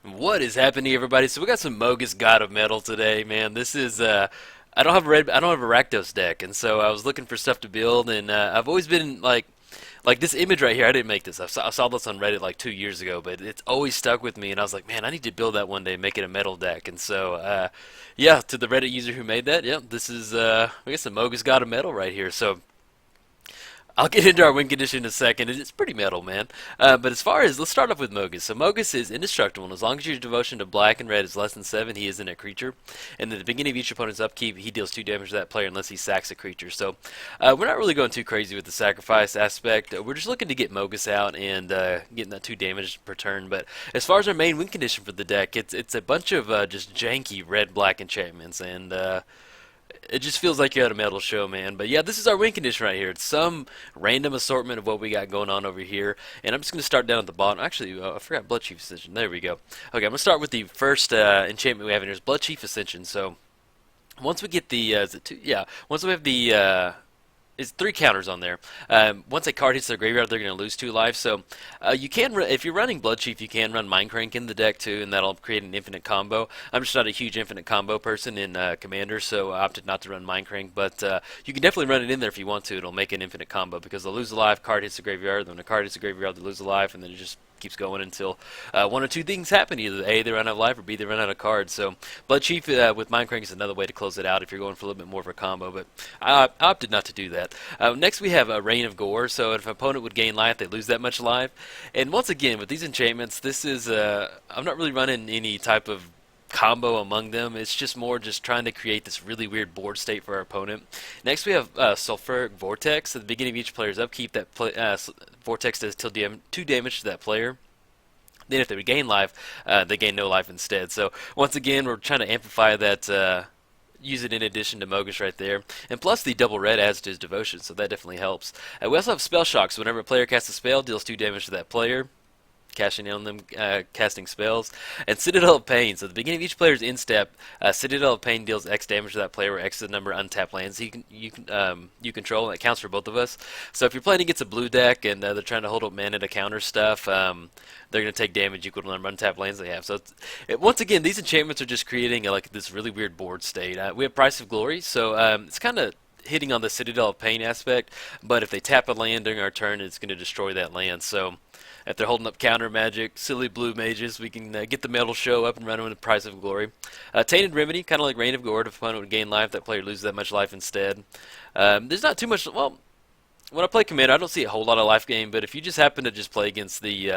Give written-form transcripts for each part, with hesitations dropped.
What is happening, everybody? So we got some Mogis God of Metal today, man. This is I don't have a Rakdos deck, and so I was looking for stuff to build, and I've always been like this image right here. I didn't make this. I saw this on Reddit like 2 years ago, but it's always stuck with me, and I was like, man, I need to build that one day, and make it a metal deck. And so yeah, to the Reddit user who made that, yeah, this is I guess the Mogis God of Metal right here. So I'll get into our win condition in a second. It's pretty metal, man. But as far as, let's start off with Mogis. So Mogis is indestructible, and as long as your devotion to black and red is less than 7, he isn't a creature. And at the beginning of each opponent's upkeep, he deals 2 damage to that player unless he sacks a creature. So we're not really going too crazy with the sacrifice aspect. We're just looking to get Mogis out and getting that 2 damage per turn. But as far as our main win condition for the deck, it's a bunch of just janky red-black enchantments, and it just feels like you're at a metal show, man. But yeah, this is our win condition right here. It's some random assortment of what we got going on over here. And I'm just going to start down at the bottom. Actually, I forgot Blood Chief Ascension. There we go. Okay, I'm going to start with the first enchantment we have in here is Blood Chief Ascension. So once we get the, is it two? Yeah, once we have the, it's 3 counters on there. Once a card hits their graveyard, they're going to lose 2 life. So you can, if you're running Blood Chief, you can run Mind Crank in the deck too, and that'll create an infinite combo. I'm just not a huge infinite combo person in Commander, so I opted not to run Mind Crank. But you can definitely run it in there if you want to. It'll make an infinite combo because they'll lose a life, card hits the graveyard, then when a card hits the graveyard, they lose a life, and then it just keeps going until one or two things happen. Either A, they run out of life, or B, they run out of cards. So Blood Chief with Mind Crank is another way to close it out if you're going for a little bit more of a combo, but I opted not to do that. Next we have a Rain of Gore, so if an opponent would gain life, they lose that much life. And once again, with these enchantments, this is, I'm not really running any type of combo among them. It's just more just trying to create this really weird board state for our opponent. Next we have Sulfuric Vortex. At the beginning of each player's upkeep, that Vortex does 2 damage to that player. Then if they would gain life, they gain no life instead. So once again, we're trying to amplify that, use it in addition to Mogis right there. And plus the double red adds to his devotion, so that definitely helps. We also have Spell Shock, so whenever a player casts a spell, deals 2 damage to that player. Cashing in on them, casting spells, and Citadel of Pain. So at the beginning of each player's in-step, Citadel of Pain deals X damage to that player, where X is the number of untapped lands you control, and that counts for both of us. So if you're playing against a blue deck and they're trying to hold up mana to counter stuff, they're going to take damage equal to the number of untapped lands they have. So once again, these enchantments are just creating like this really weird board state. We have Price of Glory, so it's kind of hitting on the Citadel of Pain aspect, but if they tap a land during our turn, it's going to destroy that land. So if they're holding up counter magic, silly blue mages, we can get the metal show up and run with the Price of Glory. Tainted Remedy, kind of like Rain of Gore. If opponent would gain life, that player loses that much life instead. There's not too much. Well, when I play Commander, I don't see a whole lot of life gain, but if you just happen to just play against the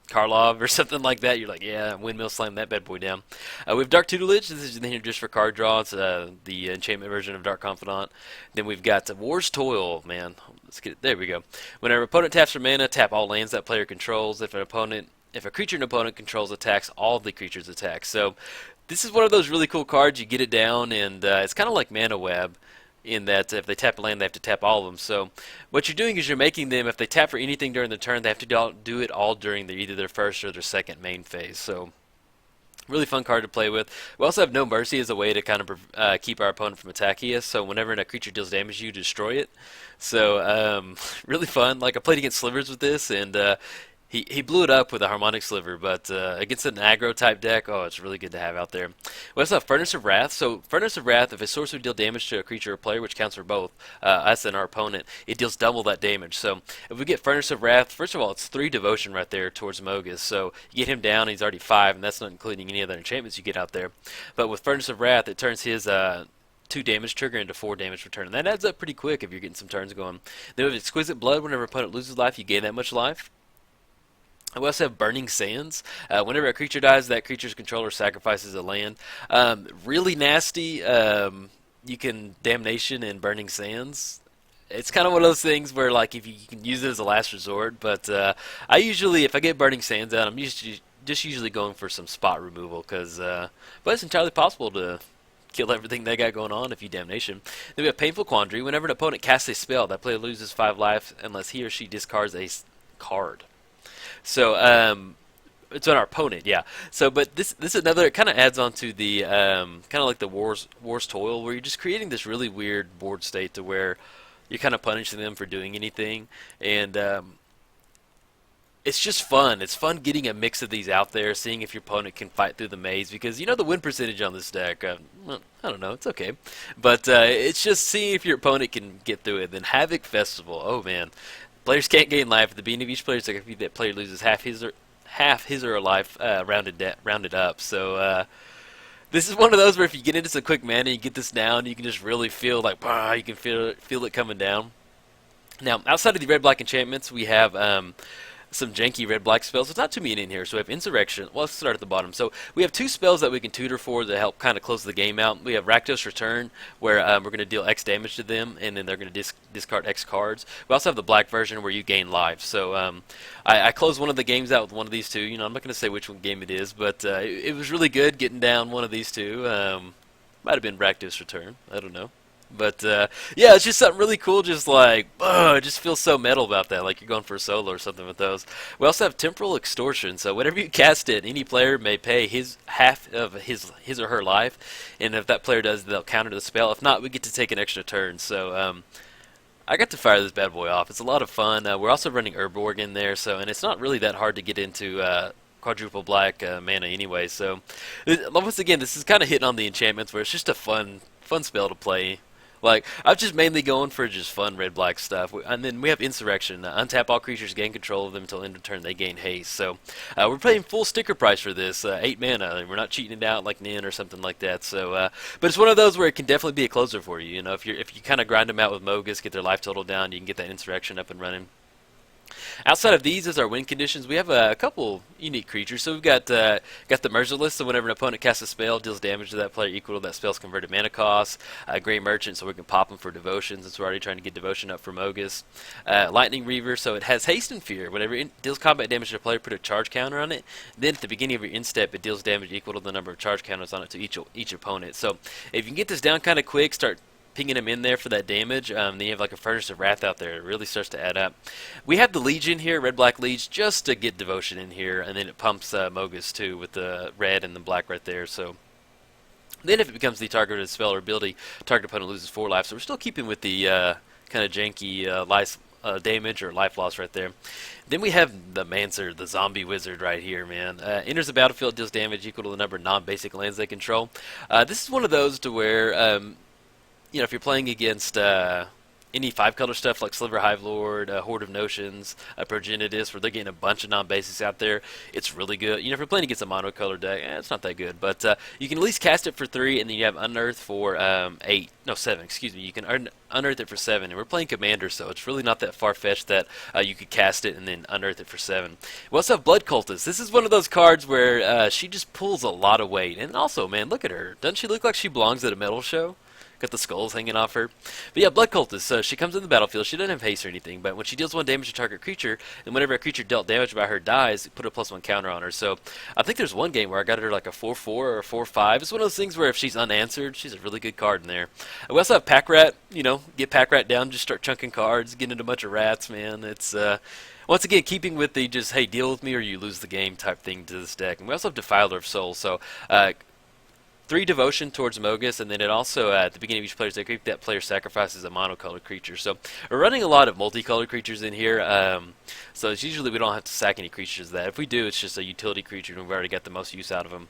Karlov or something like that, you're like, yeah, Windmill slam that bad boy down. We have Dark Tutelage. This is in here just for card draw. It's the enchantment version of Dark Confidant. Then we've got War's Toil, man. Let's get it. There we go. When an opponent taps for mana, tap all lands that player controls. If a creature an opponent controls attacks, all of the creatures attack. So this is one of those really cool cards. You get it down, and it's kind of like Mana Web, in that if they tap a land, they have to tap all of them. So what you're doing is you're making them, if they tap for anything during the turn, they have to do it all during either their first or their second main phase. So really fun card to play with. We also have No Mercy as a way to kind of keep our opponent from attacking us. So whenever a creature deals damage, you destroy it. So really fun. Like I played against Slivers with this, and he blew it up with a Harmonic Sliver, but against an aggro type deck, oh, it's really good to have out there. We also have Furnace of Wrath. So Furnace of Wrath, if a sorcerer deal damage to a creature or player, which counts for both us and our opponent, it deals double that damage. So if we get Furnace of Wrath, first of all, it's 3 devotion right there towards Mogis. So you get him down, he's already 5, and that's not including any other enchantments you get out there. But with Furnace of Wrath, it turns his 2 damage trigger into 4 damage return. And that adds up pretty quick if you're getting some turns going. Then with Exquisite Blood, whenever opponent loses life, you gain that much life. We also have Burning Sands. Whenever a creature dies, that creature's controller sacrifices a land. Really nasty. You can Damnation and Burning Sands. It's kind of one of those things where, like, if you can use it as a last resort. But I usually, if I get Burning Sands out, I'm just usually going for some spot removal. But it's entirely possible to kill everything they got going on if you Damnation. Then we have Painful Quandary. Whenever an opponent casts a spell, that player loses 5 life unless he or she discards a card. So it's on our opponent, yeah. So, but this is another. It kind of adds on to the kind of like the War's Toil, where you're just creating this really weird board state to where you're kind of punishing them for doing anything, and it's just fun. It's fun getting a mix of these out there, seeing if your opponent can fight through the maze because you know the win percentage on this deck. Well, I don't know, it's okay, but it's just seeing if your opponent can get through it. Then Havoc Festival. Oh man, players can't gain life at the beginning of each player's deck if that player loses half his or her life rounded up. So this is one of those where if you get into some quick mana, you get this down, you can just really feel like you can feel it coming down. Now, outside of the red black enchantments, we have some janky red-black spells. There's not too many in here. So we have Insurrection. Well, let's start at the bottom. So we have two spells that we can tutor for to help kind of close the game out. We have Rakdos Return, where we're going to deal X damage to them, and then they're going to discard X cards. We also have the black version where you gain life. So I closed one of the games out with one of these two. You know, I'm not going to say which one game it is, but it was really good getting down one of these two. Might have been Rakdos Return. I don't know. But yeah, it's just something really cool. Just like, it just feels so metal about that. Like you're going for a solo or something with those. We also have Temporal Extortion. So whenever you cast it, any player may pay his half of his or her life, and if that player does, they'll counter the spell. If not, we get to take an extra turn. So I got to fire this bad boy off. It's a lot of fun. We're also running Urborg in there, so and it's not really that hard to get into. Quadruple black mana anyway. So once again, this is kind of hitting on the enchantments where it's just a fun spell to play. Like, I'm just mainly going for just fun red-black stuff. And then we have Insurrection. Untap all creatures, gain control of them until end of turn, they gain haste. So, we're paying full sticker price for this, 8 mana. We're not cheating it out like Nin or something like that. So, but it's one of those where it can definitely be a closer for you. You know, if you kind of grind them out with Mogis, get their life total down, you can get that Insurrection up and running. Outside of these, as our win conditions, we have a couple unique creatures. So we've got the Merciless, so whenever an opponent casts a spell, deals damage to that player equal to that spell's converted mana cost. Grey Merchant, so we can pop them for Devotion, since we're already trying to get Devotion up for Mogis. Lightning Reaver, so it has Haste and Fear. Whenever it deals combat damage to a player, put a charge counter on it. Then at the beginning of your end step, it deals damage equal to the number of charge counters on it to each opponent. So if you can get this down kind of quick, start pinging him in there for that damage, then you have like a Furnace of Wrath out there. It really starts to add up. We have the Legion here, red-black Legion, just to get Devotion in here, and then it pumps Mogis too with the red and the black right there. So then if it becomes the targeted spell or ability, target opponent loses 4 life. So we're still keeping with the kind of janky life damage or life loss right there. Then we have the Mancer, the zombie wizard right here, man. Enters the battlefield, deals damage equal to the number of non-basic lands they control. This is one of those to where you know, if you're playing against any 5-color stuff like Sliver Hive Lord, Horde of Notions, Progenitus, where they're getting a bunch of non-basics out there, it's really good. You know, if you're playing against a mono-color deck, it's not that good. But you can at least cast it for 3, and then you have Unearth for 8. No, 7, excuse me. You can Unearth it for 7. And we're playing Commander, so it's really not that far-fetched that you could cast it and then Unearth it for 7. We also have Blood Cultist. This is one of those cards where she just pulls a lot of weight. And also, man, look at her. Doesn't she look like she belongs at a metal show? Got the skulls hanging off her. But yeah, Blood Cultist. So she comes in the battlefield. She doesn't have haste or anything, but when she deals 1 damage to target creature, and whenever a creature dealt damage by her dies, put a +1 counter on her. So I think there's one game where I got her like a 4/4 or a 4/5. It's one of those things where if she's unanswered, she's a really good card in there. We also have Pack Rat. You know, get Pack Rat down, just start chunking cards, get into a bunch of rats, man. It's once again, keeping with the just, hey, deal with me or you lose the game type thing to this deck. And we also have Defiler of Souls. So 3 Devotion towards Mogis, and then it also, at the beginning of each player's deck, that player sacrifices a monocolored creature. So we're running a lot of multicolored creatures in here, so it's usually we don't have to sack any creatures that. If we do, it's just a utility creature, and we've already got the most use out of them.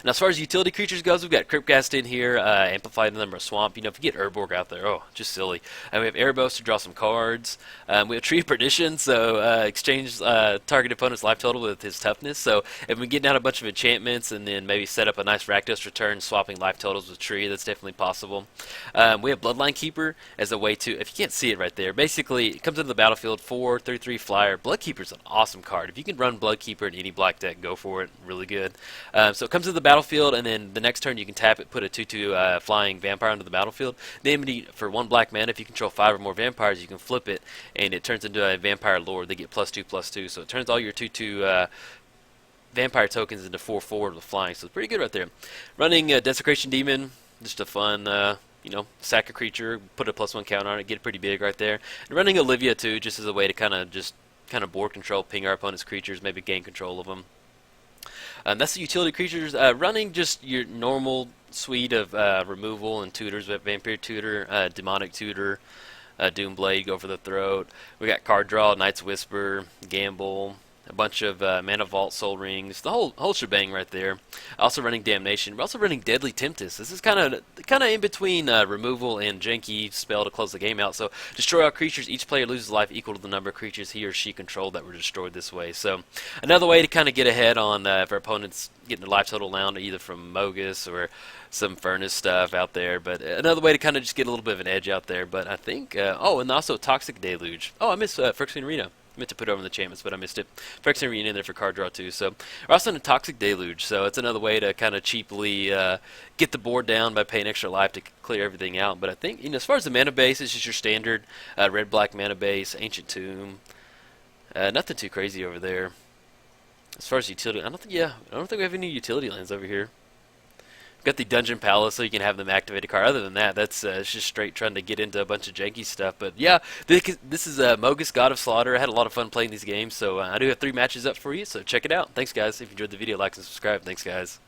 Now, as far as utility creatures goes, we've got Cryptghast in here, amplified the number of Swamp. You know, if you get Urborg out there, oh, just silly. And we have Erebos to draw some cards. We have Tree of Perdition, so exchange target opponent's life total with his toughness. So if we get down a bunch of enchantments and then maybe set up a nice Rakdos return, swapping life totals with Tree, that's definitely possible. We have Bloodline Keeper as a way to, if you can't see it right there, basically it comes into the battlefield, 4/3/3 flyer. Bloodkeeper's an awesome card. If you can run Bloodkeeper in any black deck, go for it. Really good. So it comes into the battlefield, and then the next turn you can tap it, put a 2/2 flying vampire onto the battlefield. Then for 1 black mana, if you control 5 or more vampires, you can flip it, and it turns into a vampire lord. They get +2/+2, so it turns all your 2/2 vampire tokens into 4/4 with flying. So it's pretty good right there. Running Desecration Demon, just a fun, you know, sack a creature, put a +1 counter on it, get it pretty big right there. And running Olivia too, just as a way to kind of board control, ping our opponent's creatures, maybe gain control of them. That's the utility creatures. Running just your normal suite of removal and tutors. We have Vampire Tutor, Demonic Tutor, Doomblade, go for the throat. We got card draw, Knight's Whisper, Gamble, a bunch of Mana Vault, Soul Rings, the whole shebang right there. Also running Damnation. We're also running Deadly Tempest. This is kind of in between removal and janky spell to close the game out. So destroy all creatures. Each player loses life equal to the number of creatures he or she controlled that were destroyed this way. So another way to kind of get ahead on if our opponent's getting a life total down, either from Mogis or some Furnace stuff out there. But another way to kind of just get a little bit of an edge out there. But I think, oh, and also Toxic Deluge. Oh, I missed Phyrexian Arena. I meant to put it over in the enchantments, but I missed it. Phyrexian Arena in there for card draw too. So we're also in a Toxic Deluge, so it's another way to kind of cheaply get the board down by paying extra life to clear everything out. But I think, as far as the mana base, it's just your standard red-black mana base, Ancient Tomb. Nothing too crazy over there. As far as utility, I don't think we have any utility lands over here. Got the Dungeon Palace, so you can have them activate a card. Other than that, that's it's just straight trying to get into a bunch of janky stuff. But yeah, this is Mogis, God of Slaughter. I had a lot of fun playing these games, so I do have 3 matches up for you, so check it out. Thanks, guys. If you enjoyed the video, like and subscribe. Thanks, guys.